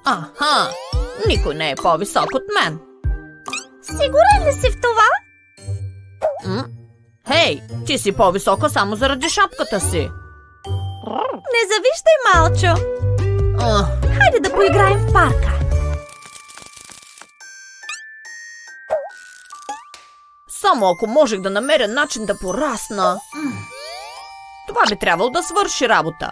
Аха! Никой не е по-висок от мен. Сигурен ли си в това? Хей, ти си по-висока само заради шапката си. Не завиждай, Малчо. Хайде да поиграем в парка. Само ако можех да намеря начин да порасна. Това би трябвало да свърши работа.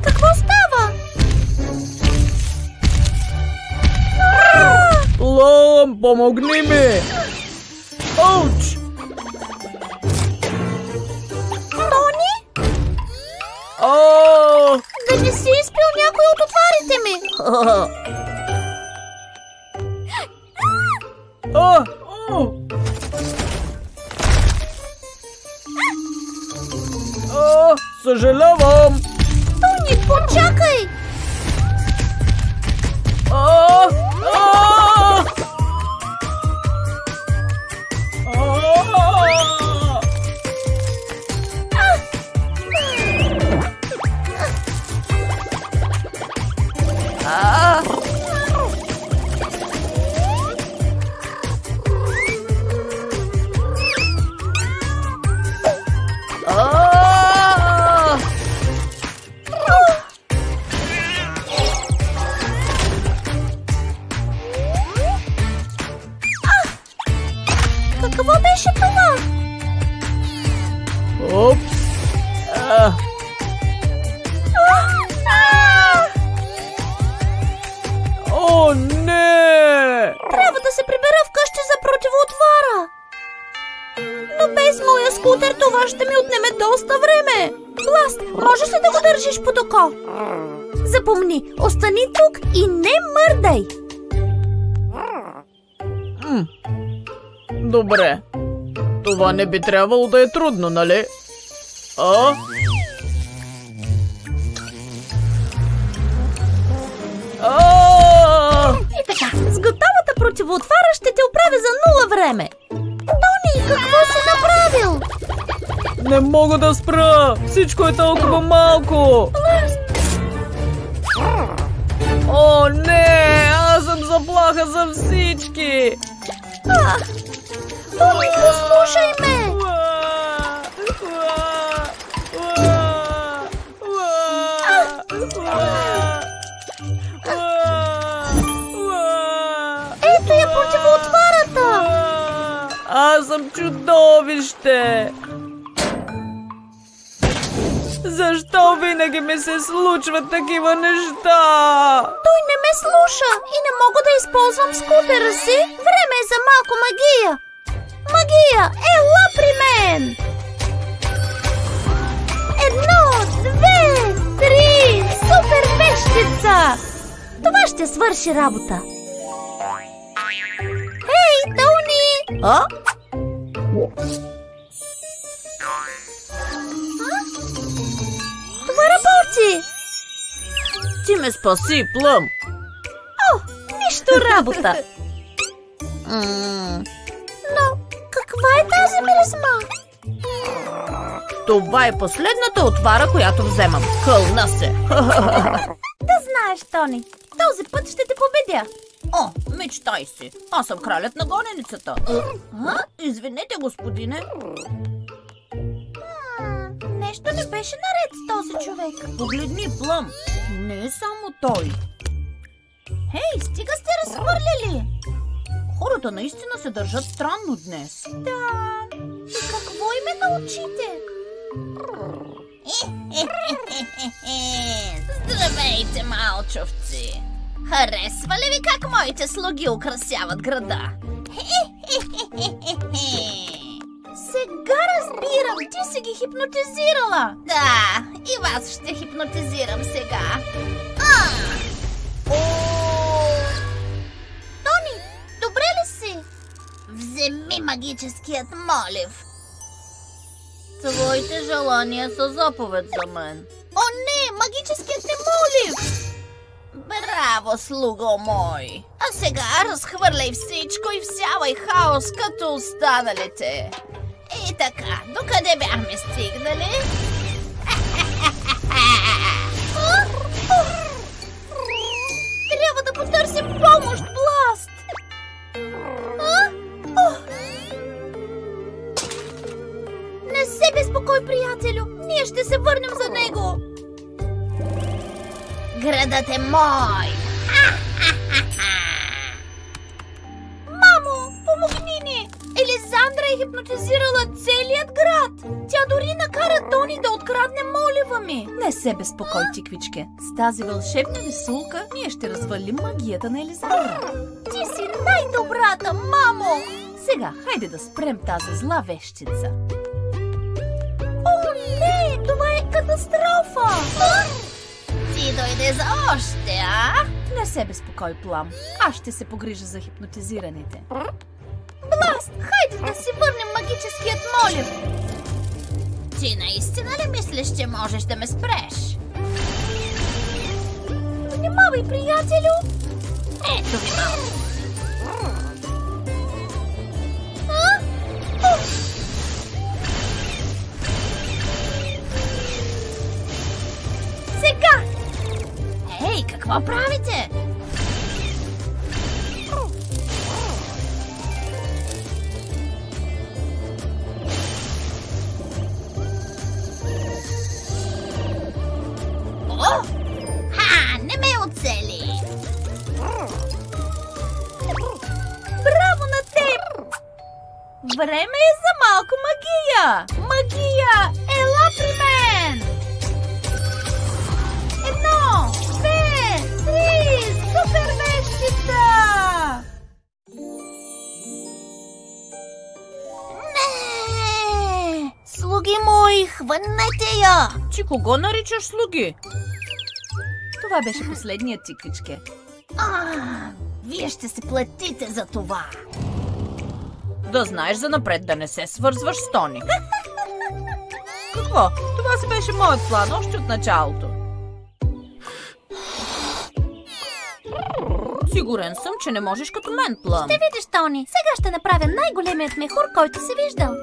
Какво става? Лъм, помогни ми! Ауч! Тони? Да не си изпил някой от отварите ми. Съжалявам! Тони, почакай! Какво беше това? Упс! О, не! Трябва да се прибера вкъщи за противоотвара. Но без моя скутер това ще ми отнеме доста време. Бласт, можеш ли да го държиш под око? Запомни, остани тук и не мърдай. Добре. Това не би трябвало да е трудно, нали? И така, с готовата противоотвара ще те оправя за 0 време. Тони, какво си направил? Не мога да спра! Всичко е толкова малко! О, не! Аз съм заплаха за всички! Тони, послушай ме! Ето я противоотварата! Аз съм чудовище! Защо винаги ми се случват такива неща? Той не ме слуша и не мога да използвам скутера си. Време е за малко магия. Магия, ела при мен! 1, 2, 3, супер вещица! Това ще свърши работа. Хей, Тони! Това работи! Ти ме спаси, Плъм! О, нищо работа! Но каква е тази миризма? Това е последната отвара, която вземам. Кълна се! Да знаеш, Тони, този път ще те победя. О, мечтай си! Аз съм кралят на гоненицата. Извинете, господине. Нещо не беше наред с този човек. Погледни, Плъм. Не е само той. Хей, стига сте разхвърляли. Хората наистина се държат странно днес. Да. И какво им научите? Здравейте, малчовци! Харесва ли ви как моите слуги украсяват града? Сега разбирам, ти си ги хипнотизирала. Да, и вас ще хипнотизирам сега. Тони, добре ли си? Вземи магическият молив. Твоите желания са заповед за мен. О, не! Магическият немолив! Браво, слуго мой! А сега разхвърляй всичко и всявай хаос като останалите. И така, докъде бяхме стигнали? Трябва да потърсим помощ, Бласт! Не се безпокой, приятелю! Ние ще се върнем за него! Градът е мой! Мамо, помогни ни! Елизандра е хипнотизирала целият град! Тя дори накара Тони да открадне молива ми! Не се безпокой, Тиквичке. С тази вълшебна висулка ние ще развалим магията на Елизандра. Ти си най-добрата, мамо! Сега, хайде да спрем тази зла вещица. О, не! Това е катастрофа! Ти дойде за още, а? Не се безпокой, Плам. Аз ще се погрижа за хипнотизираните. Бласт, хайде да си върнем магическият молив! Ти наистина ли мислиш, че можеш да ме спреш? Внимавай, приятелю! Ето ви малко! Сега! Ей, какво правите? О! Ха! Не ме оцели! Браво на теб! Време е за малко магия! Магия! Ела при мен! 1, 2, 3! Супер вещица! Не! Слуги мои, хванете я! Ти кого наричаш слуги? Това беше последният, Тиквичке. Вие ще се платите за това! Да знаеш занапред да не се свързваш с Тони. Какво? Това си беше моят план още от началото. Сигурен съм, че не можеш като мен, Плъм. Ще видиш, Тони. Сега ще направя най-големият мехур, който си виждал.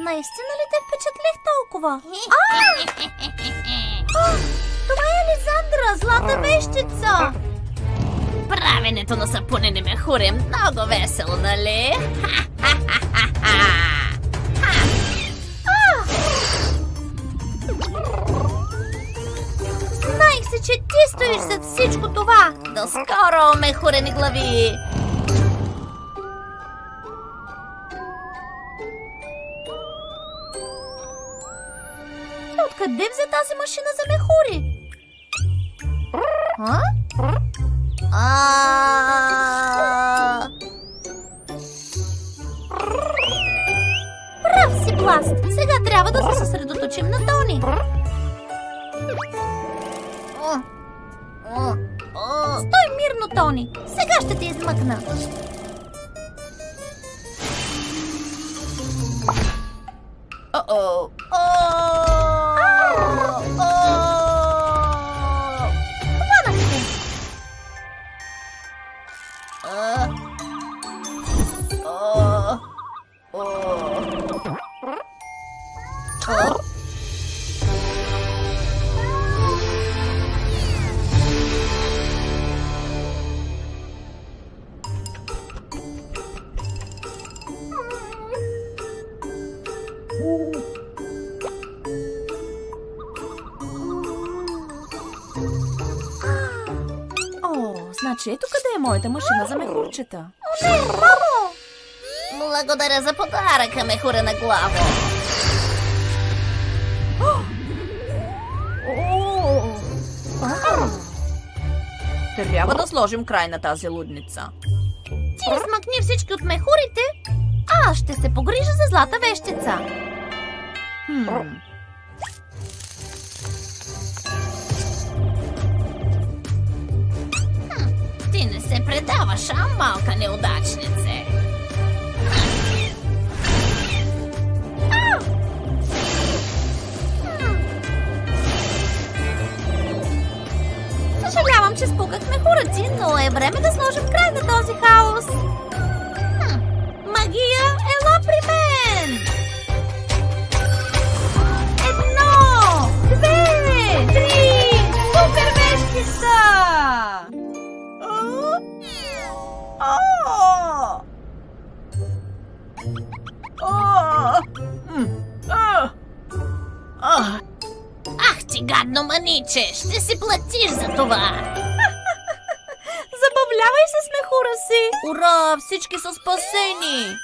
Наистина ли те впечатлих толкова? Това е Елизандра, злата вещица! Правенето на сапунени мехури е много весело, нали? Знаех се, че ти стоиш зад всичко това! До скоро, мехурени глави! Откъде взе тази машина за мехури? Прав си, Бласт. Сега трябва да се съсредоточим на Тони. Стой мирно, Тони. Сега ще те измъкна. Значи ето къде е моята машина за мехурчета. О, не, мамо! Благодаря за подаръка, мехурена главо. Трябва да сложим край на тази лудница. Ти измъкни всички от мехурите, а аз ще се погрижа за злата вещица. Ти не се предаваш, а, малка неудачнице? Съжалявам, че спуках мехура ти, но е време да сложим край на този хаос. Магия, ела при мен! 1, 2, 3, супер вещица! Ах ти, гадно маниче, ще си платиш за това! Забавлявай се с мехура си! Ура, всички са спасени!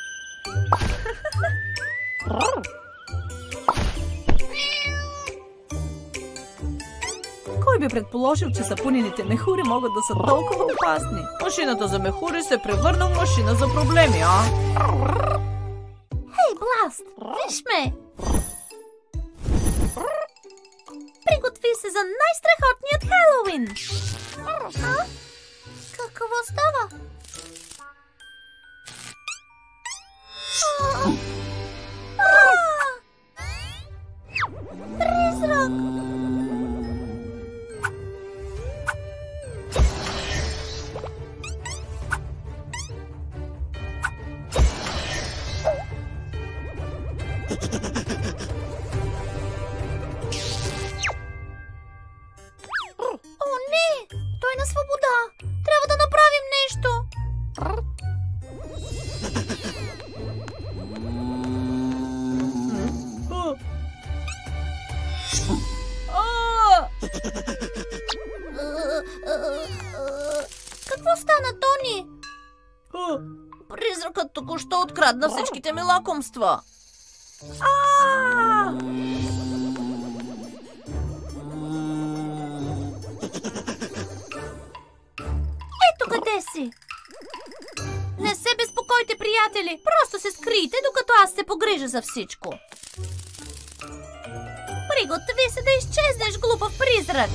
Кой би предположил, че сапунените мехури могат да са толкова опасни? Машината за мехури се превърна в машина за проблеми, а? Хей, Бласт, виж ме! Приготви се за най-страхотният Хелоуин! А? Какво става? Призрак! О, не! Той е на свобода! Трябва да направим нещо! Какво стана, Тони? Призракът току-що открадна всичките ми лакомства. Ето къде си! Не се безпокойте, приятели! Просто се скрийте, докато аз се погрижа за всичко. Приготви се да изчезнеш, глупав призрак!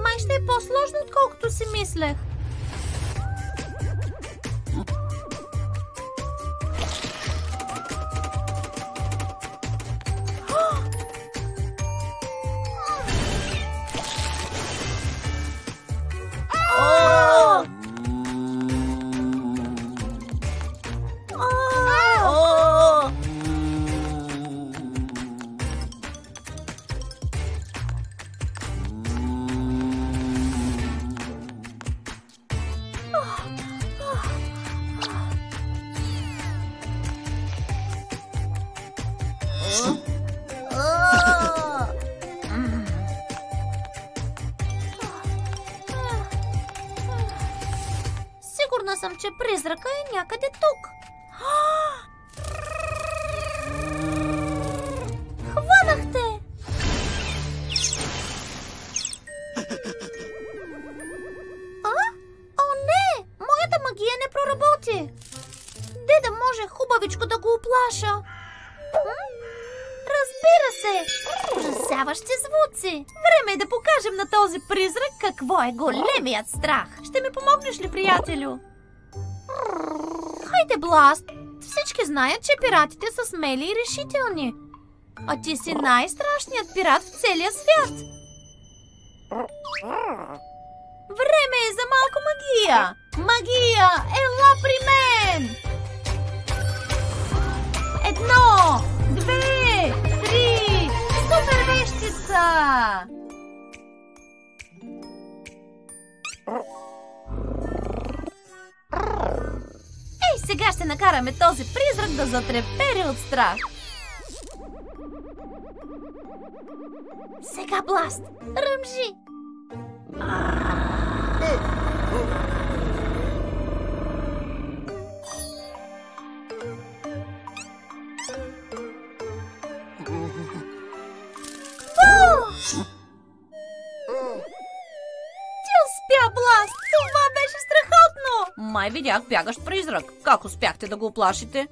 Май ще е по-сложно, отколкото си мислех. Сигурна съм, че призрака е някъде тук. Хванахте! О, не! Моята магия не проработи. Де да може хубавичко да го оплаша? Разбира се! Ужасяващи звуци! Време е да покажем на този призрак какво е големият страх. Ще ми помогнеш ли, приятелю? Хайде, Бласт! Всички знаят, че пиратите са смели и решителни. А ти си най-страшният пират в целия свят. Време е за малко магия! Магия, ела при мен! 1, 2, 3, супер вещица! Ей, сега ще накараме този призрак да затрепери от страх. Сега, Бласт, ръмжи! Ти успя, Бласт! Това беше страхотно! май видях бягащ призрак. Как успяхте да го оплашите?